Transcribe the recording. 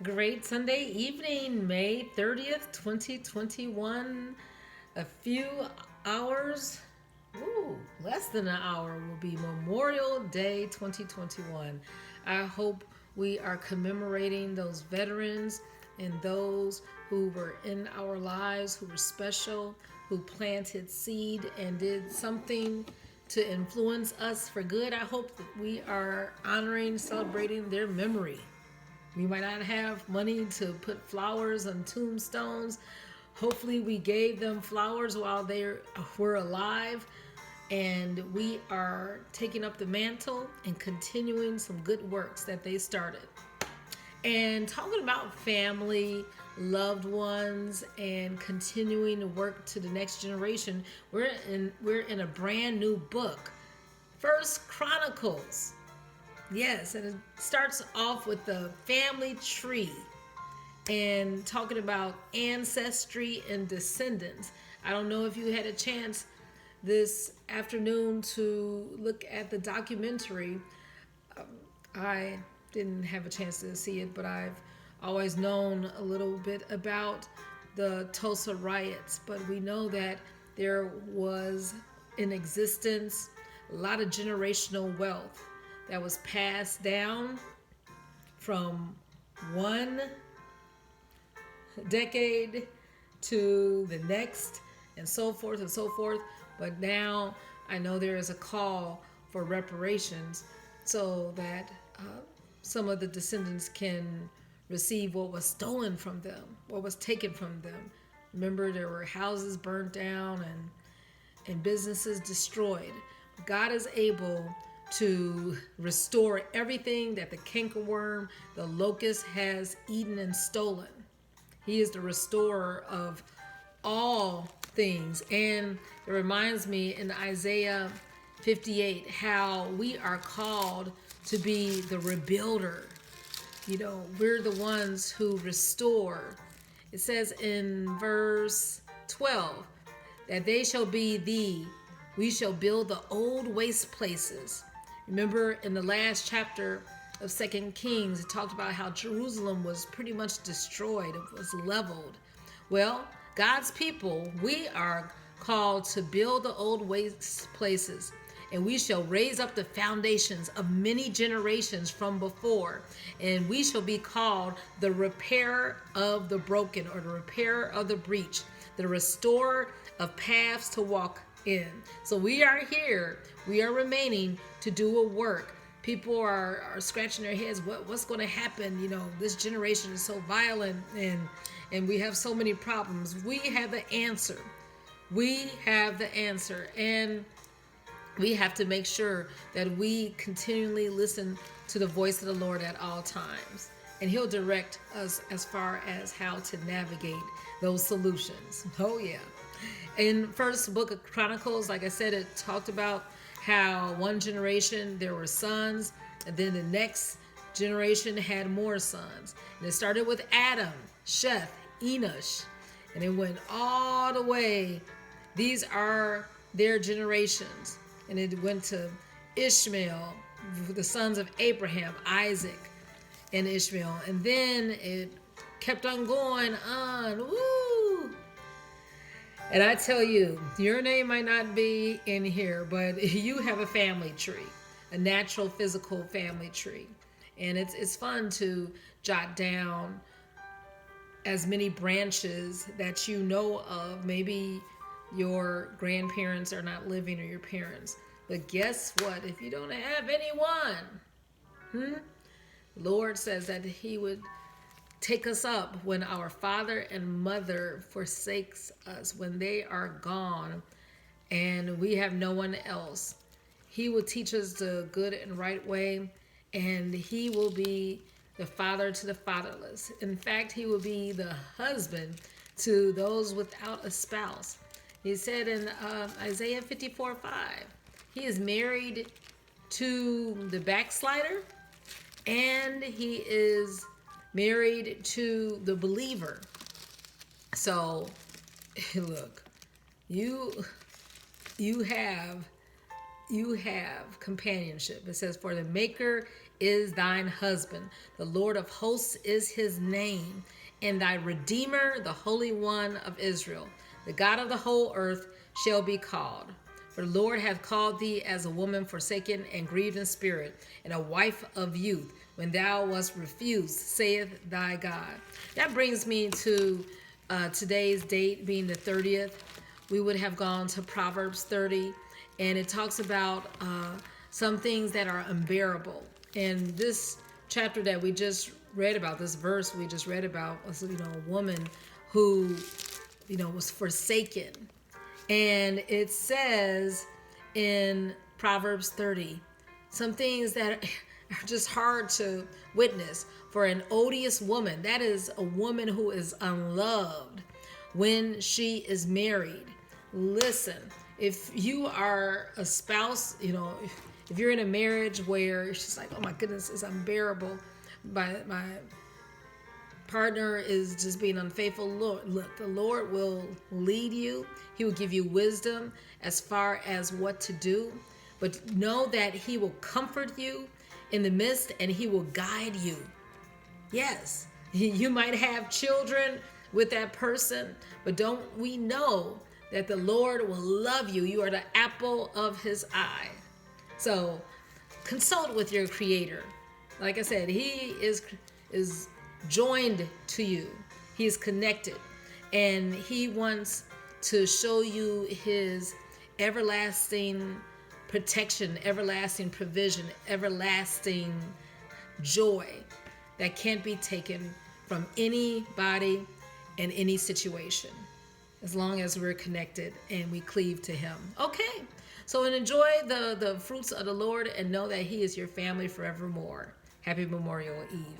Great Sunday evening, May 30th, 2021. A few hours, less than an hour, will be Memorial Day 2021. I hope we are commemorating those veterans and those who were in our lives, who were special, who planted seed and did something to influence us for good. I hope that we are honoring, celebrating their memory. We might not have money to put flowers on tombstones. Hopefully, we gave them flowers while they were alive. And we are taking up the mantle and continuing some good works that they started. And talking about family, loved ones, and continuing to work to the next generation, we're in a brand new book, 1 Chronicles. Yes, and it starts off with the family tree and talking about ancestry and descendants. I don't know if you had a chance this afternoon to look at the documentary. I didn't have a chance to see it, but I've always known a little bit about the Tulsa riots. But we know that there was in existence a lot of generational wealth that was passed down from one decade to the next, and so forth and so forth. But now I know there is a call for reparations so that some of the descendants can receive what was stolen from them, what was taken from them. Remember, there were houses burnt down and businesses destroyed. God is able to restore everything that the cankerworm, the locust has eaten and stolen. He is the restorer of all things. And it reminds me in Isaiah 58 how we are called to be the rebuilder. You know, we're the ones who restore. It says in verse 12 that they shall be we shall build the old waste places. Remember in the last chapter of 2 Kings, it talked about how Jerusalem was pretty much destroyed. It was leveled. Well, God's people, we are called to build the old waste places, and we shall raise up the foundations of many generations from before, and we shall be called the repairer of the broken, or the repairer of the breach, the restorer of paths to walk in. So we are here, we are remaining to do a work. People are scratching their heads, what's going to happen? You know, this generation is so violent and we have so many problems. We have the answer. We have the answer. And we have to make sure that we continually listen to the voice of the Lord at all times. And He'll direct us as far as how to navigate those solutions. Oh, yeah. In first book of Chronicles, like I said, it talked about how one generation there were sons, and then the next generation had more sons. And it started with Adam, Sheth, Enosh, and it went all the way. These are their generations. And it went to Ishmael, the sons of Abraham, Isaac, and Ishmael. And then it kept on going on. Woo! And I tell you, your name might not be in here, but you have a family tree, a natural, physical family tree. And it's fun to jot down as many branches that you know of. Maybe your grandparents are not living, or your parents. But guess what? If you don't have anyone, the Lord says that He would take us up when our father and mother forsakes us, when they are gone and we have no one else. He will teach us the good and right way, and He will be the father to the fatherless. In fact, He will be the husband to those without a spouse. He said in Isaiah 54:5, He is married to the backslider, and He is married to the believer. So, look, you have companionship. It says, for the maker is thine husband. The Lord of hosts is his name, and thy Redeemer, the Holy One of Israel. The God of the whole earth shall be called. For the Lord hath called thee as a woman forsaken and grieved in spirit, and a wife of youth, when thou wast refused, saith thy God. That brings me to today's date being the 30th. We would have gone to Proverbs 30, and it talks about some things that are unbearable. And this chapter that we just read about, this verse we just read about, was a woman who was forsaken. And it says in Proverbs 30 some things that are just hard to witness. For an odious woman, that is a woman who is unloved when she is married. Listen, if you are a spouse, if you're in a marriage where it's just like, oh my goodness, it's unbearable, my partner is just being unfaithful, look, the Lord will lead you. He will give you wisdom as far as what to do. But know that he will comfort you in the midst, and he will guide you. Yes, you might have children with that person, but don't we know that the Lord will love you? You are the apple of his eye. So consult with your Creator. Like I said, he is joined to you. He is connected, and he wants to show you his everlasting protection, everlasting provision, everlasting joy that can't be taken from anybody in any situation, as long as we're connected and we cleave to him. Okay, so enjoy the fruits of the Lord, and know that he is your family forevermore. Happy Memorial Eve.